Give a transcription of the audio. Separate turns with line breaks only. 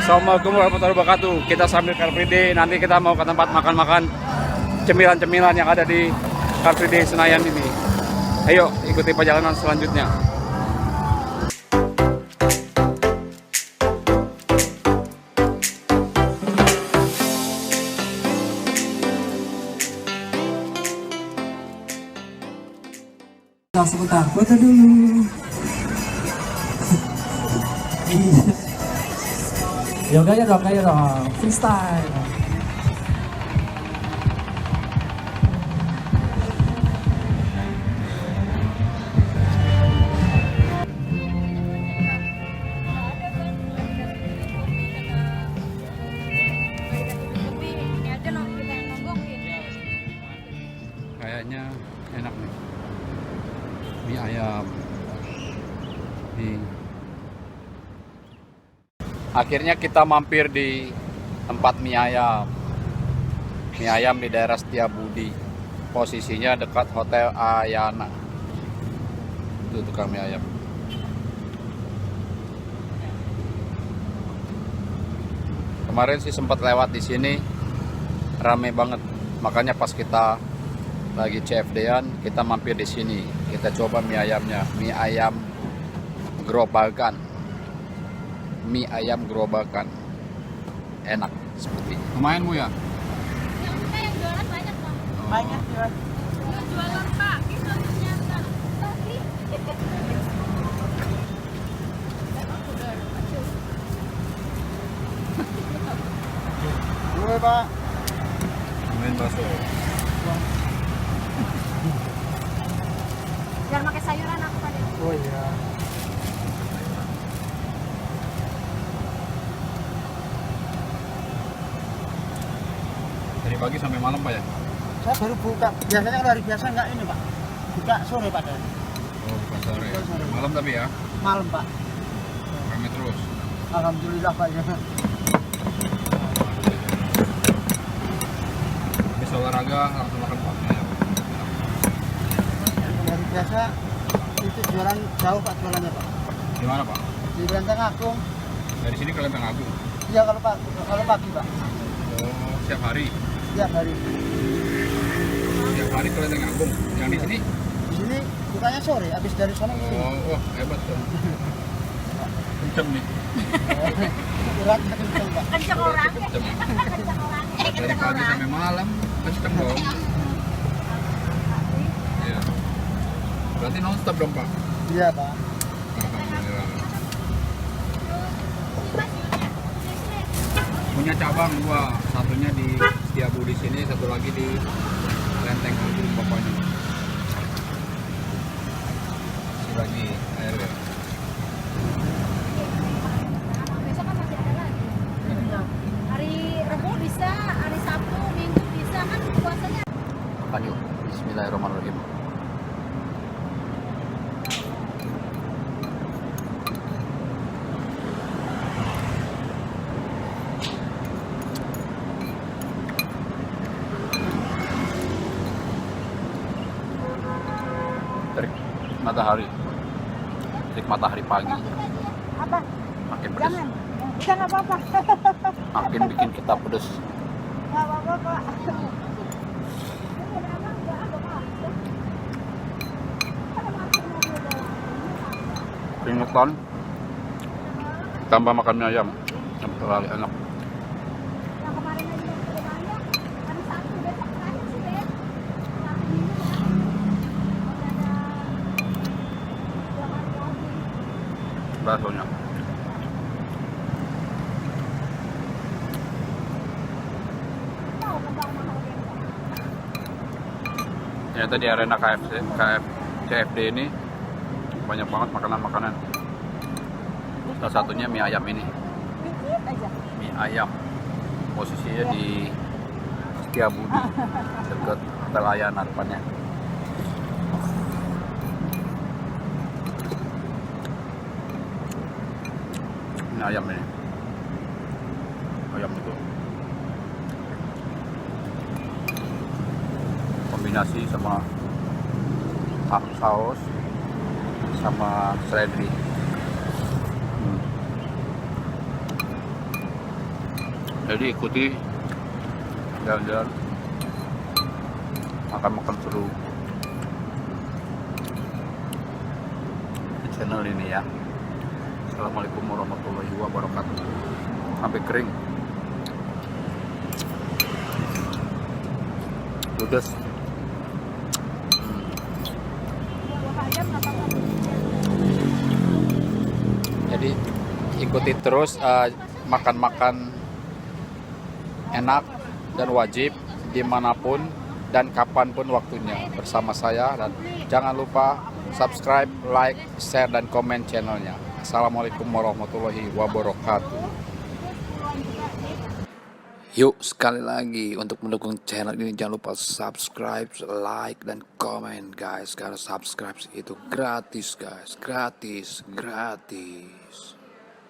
Assalamualaikum warahmatullahi wabarakatuh. Kita sambil Car Free Day, nanti kita mau ke tempat makan-makan cemilan-cemilan yang ada di Car Free Day Senayan ini. Ayo ikuti perjalanan selanjutnya.
Sebentar, foto dulu. Yo gaya dong, freestyle.
Kayaknya enak nih. Mie ayam. Akhirnya kita mampir di tempat mie ayam. Mie ayam di daerah Setiabudi. Posisinya dekat Hotel Ayana. Itu tukang mie ayam. Kemarin sih sempat lewat di sini, rame banget. Makanya pas kita lagi CFD-an, kita mampir di sini. Kita coba mie ayamnya, mie ayam gerobakan. Mie ayam gerobakan. Enak seperti. Lumayan Bu ya?
Yang jualan banyak Bang.
Banyak ya.
Yang jualan Pak, itu ternyata.
Dua Pak.
Main bakso.
Jangan pakai sayuran aku pada.
Oh iya.
Dari pagi sampai malam Pak ya?
Saya baru buka. Biasanya kalau hari biasa enggak ini Pak. Buka sore Pak.
Oh bukan sore. Malam tapi ya?
Malam Pak.
Rame terus.
Alhamdulillah Pak ya.
Habis olahraga langsung makan Pak.
Kalau hari biasa itu jualan jauh Pak jualannya Pak.
Di mana Pak?
Di Lenteng Agung.
Dari sini ke Lenteng Agung.
Iya kalau pagi Pak.
Oh setiap hari.
Tiap hari.
Setiap hari ke Lenteng Agung. Yang di sini?
Di sini bukanya sore. Habis dari sana ke sini.
Oh hebat dong. Kenceng nih.
Berat kenceng Pak.
Kenceng orangnya.
Kenceng.
Kenceng orangnya.
Dari
Kenceng
pagi
orang.
sampai malam kenceng dong. Iya. Berarti non-stop dong Pak?
Iya Pak.
Alhamdulillah. Punya cabang dua, satunya di Setiabudi sini, satu lagi di Lenteng Agung pokoknya. Masih lagi air ya.
Besok kan masih ada lagi. Hari Rabu bisa, hari Sabtu, Minggu bisa kan puasanya.
Makan yuk. Bismillahirrahmanirrahim. Terik matahari. Terik matahari pagi.
Abang,
Makin pedes.
jangan. Jangan apa-apa.
Makin bikin kita pedes.
Enggak apa-apa, Pak.
Keringetan. Tambah makan mie ayam. Yang terlalu enak.
Yang kemarin aja udah banyak. Hari Sabtu besok terakhir sih, Ben. Sabtu Minggu udah ada 2 kali lagi.
Baksonya.
Tahu kembang mahal Ben.
Ternyata di arena CFD ini banyak banget makanan-makanan. Salah satunya mie ayam ini.
Dikit aja.
Mie ayam. Posisinya di Setiabudi, dekat Hotel Ayana depannya. Ini ayam ini. Ayam itu. Kombinasi sama saus sama seledri. Jadi ikuti jalan-jalan, makan-makan seru di channel ini ya. Assalamualaikum warahmatullahi wabarakatuh. Sampai kering. Ludes.
Buah ayam apa kamu?
Jadi ikuti terus makan-makan enak dan wajib dimanapun dan kapanpun waktunya bersama saya, dan jangan lupa subscribe, like, share, dan komen channelnya. Assalamualaikum warahmatullahi wabarakatuh. Yuk sekali lagi untuk mendukung channel ini jangan lupa subscribe, like, dan komen guys, karena subscribe itu gratis guys, gratis.